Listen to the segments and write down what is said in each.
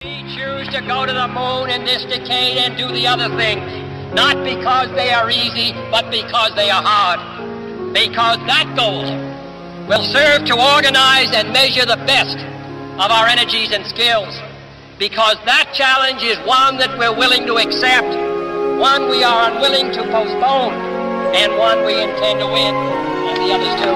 We choose to go to the moon in this decade and do the other things, not because they are easy, but because they are hard. Because that goal will serve to organize and measure the best of our energies and skills. Because that challenge is one that we're willing to accept, one we are unwilling to postpone, and one we intend to win, and the others too.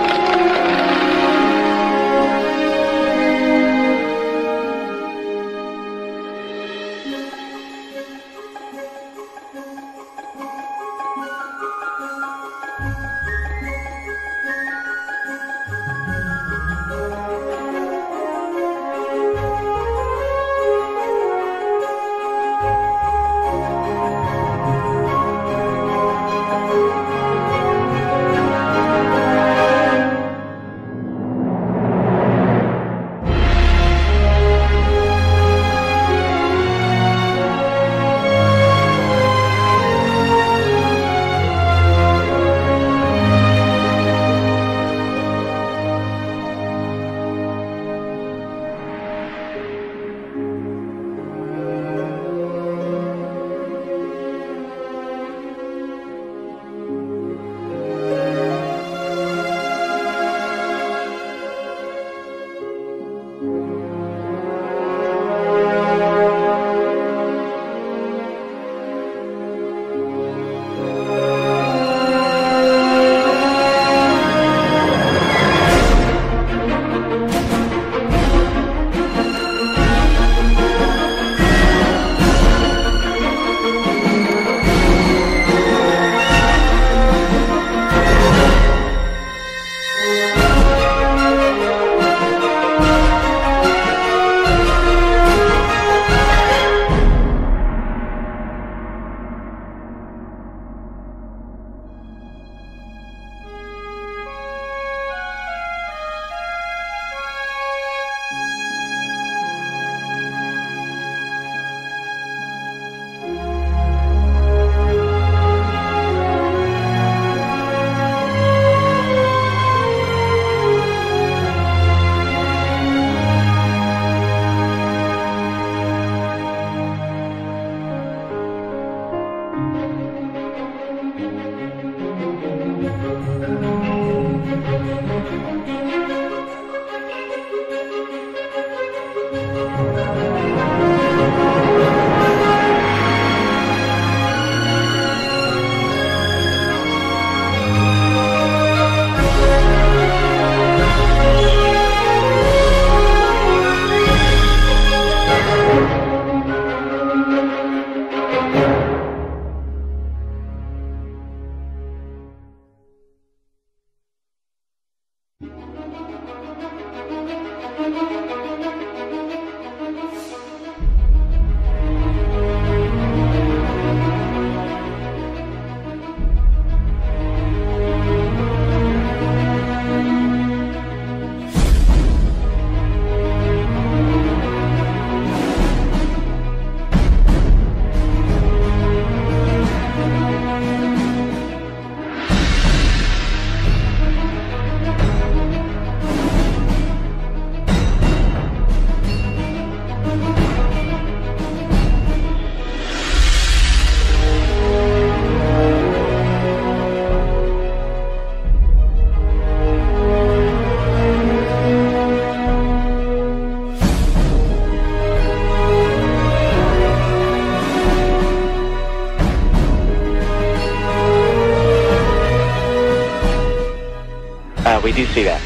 We do see that.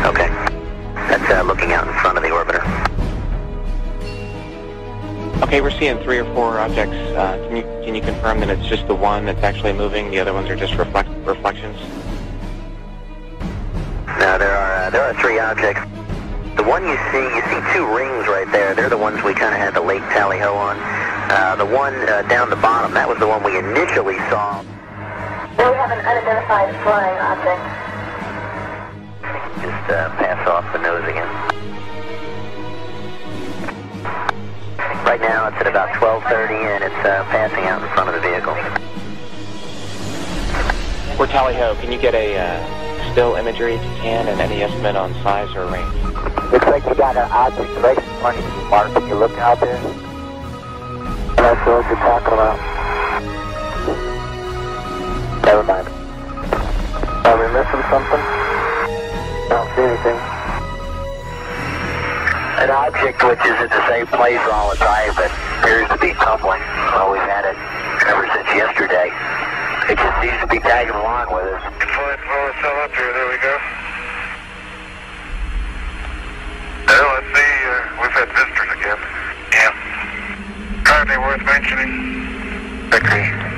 Okay. That's looking out in front of the orbiter. Okay, we're seeing 3 or 4 objects. Can you confirm that it's just the one that's actually moving? The other ones are just reflections? No, there are 3 objects. The one you see 2 rings right there. They're the ones we kind of had the Lake Tally-Ho on. The one down the bottom, that was the one we initially saw. We have an unidentified flying object. Just pass off the nose again. Right now it's at about 12:30 and it's passing out in front of the vehicle. We're Tally-Ho. Can you get a still imagery if you can and any estimate on size or range? Looks like like you got an object right in front of you, Mark. Can you look out there? That's what you're talking about. Never mind. Are we missing something? I don't see anything. An object which is at the same place all the time but appears to be tumbling. Well, we've had it ever since yesterday. It just seems to be tagging along with us. Flight flow still up here, there we go. Well, let's see, we've had visitors again. Yeah. Hardly worth mentioning. Agree.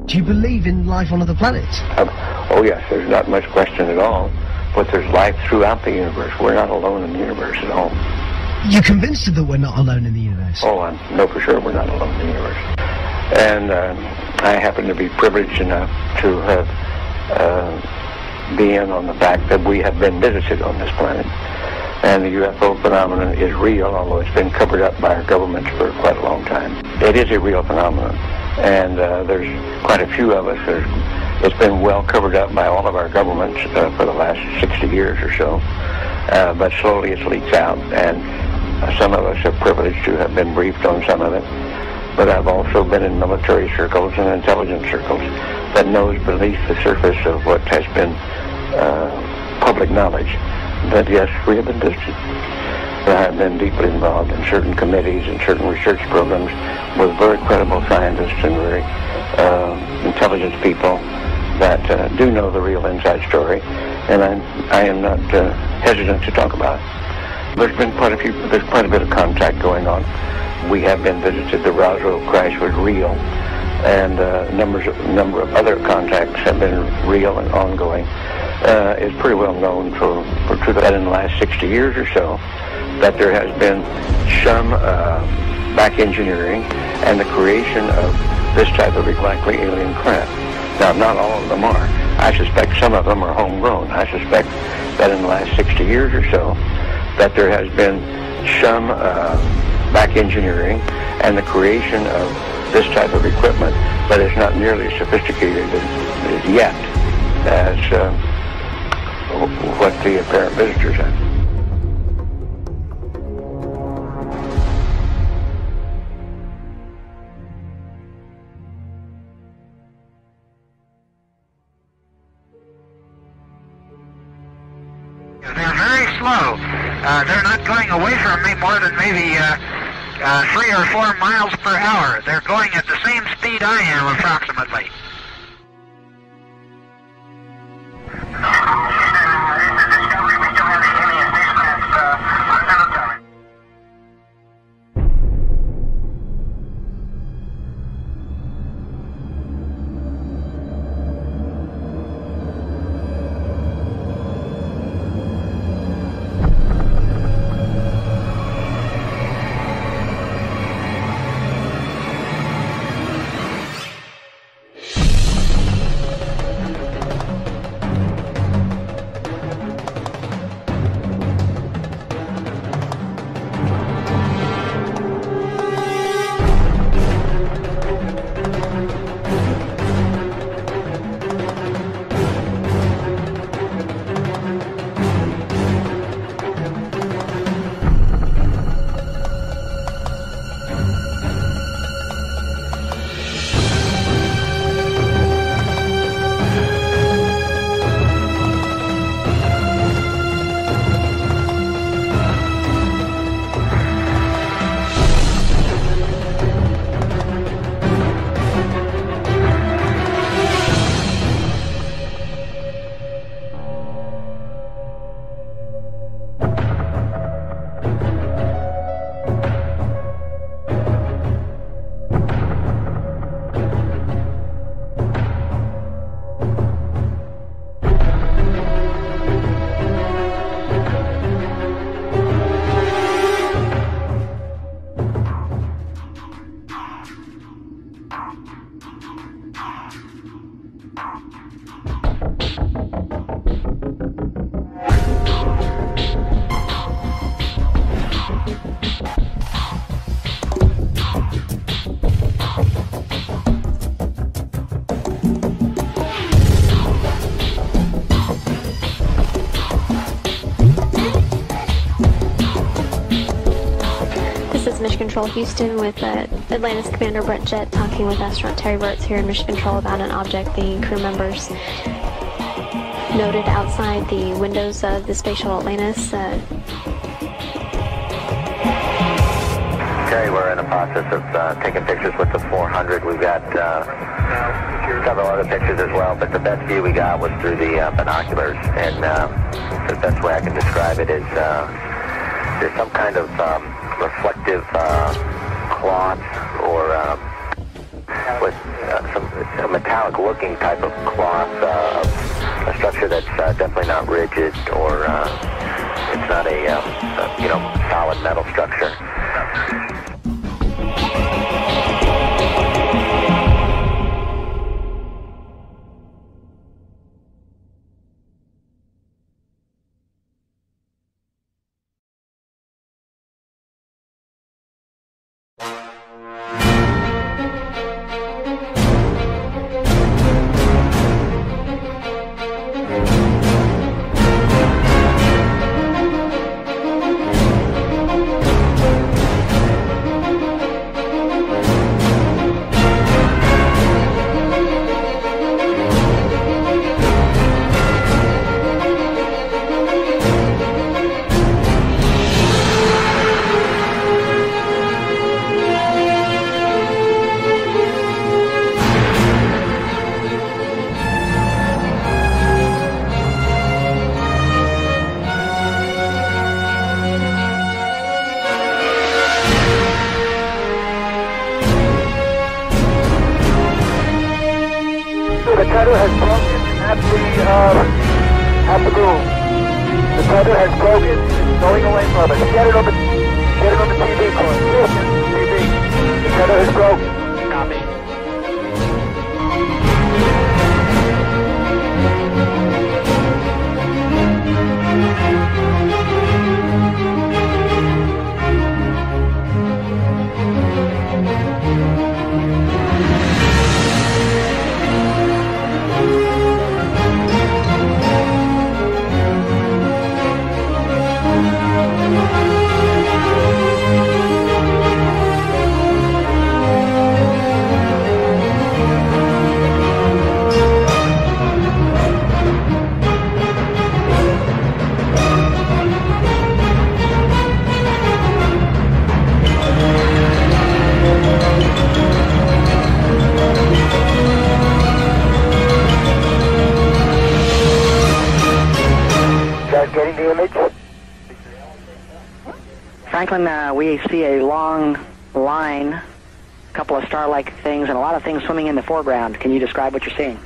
Do you believe in life on other planets? Oh yes, there's not much question at all. But there's life throughout the universe. We're not alone in the universe at all. You're convinced that we're not alone in the universe? Oh, I know for sure we're not alone in the universe. And I happen to be privileged enough to have be in on the fact that we have been visited on this planet. And the UFO phenomenon is real, although it's been covered up by our governments for quite a long time. It is a real phenomenon. And there's quite a few of us. It's been well covered up by all of our governments for the last 60 years or so. But slowly it leaks out, and some of us are privileged to have been briefed on some of it. But I've also been in military circles and intelligence circles that knows beneath the surface of what has been public knowledge that, yes, we have been visited. I have been deeply involved in certain committees and certain research programs with very credible scientists and very intelligent people that do know the real inside story, and I am not hesitant to talk about it. There's quite a bit of contact going on. We have been visited. The Roswell crash was real, and a number of other contacts have been real and ongoing. It's pretty well known for that in the last 60 years or so that there has been some back engineering and the creation of this type of likely alien craft. Now, not all of them are. I suspect some of them are homegrown. I suspect that in the last 60 years or so that there has been some back engineering and the creation of this type of equipment, but it's not nearly as sophisticated as yet as what the apparent visitors have. They're very slow. They're not going away from me more than maybe 3 or 4 miles per hour. They're going at the same speed I am, approximately. Mission Control Houston with Atlantis Commander Brett Jett talking with astronaut Terry Wirtz here in Mission Control about an object the crew members noted outside the windows of the Space Shuttle Atlantis. Terry, we're in the process of taking pictures with the 400. We've got several other pictures as well, but the best view we got was through the binoculars, and the best way I can describe it is there's some kind of reflective cloth or with a metallic-looking type of cloth, a structure that's definitely not rigid, or it's not a solid metal structure. The tether has broken at the boom. The tether has broken. It's going away from us. Get it on the TV, Corey. TV. The tether has broken. Copy. Getting the image? Franklin, we see a long line, a couple of star-like things, and a lot of things swimming in the foreground. Can you describe what you're seeing?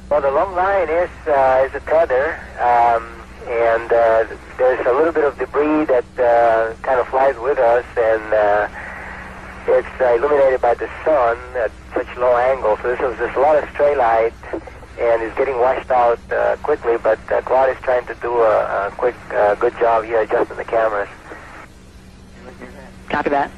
Well, the long line is a tether, and there's a little bit of debris that kind of flies with us, and it's illuminated by the sun at such low angle. So there's a lot of stray light, and it's getting washed out quickly, but Claude is trying to do a quick, good job here adjusting the cameras. Copy that.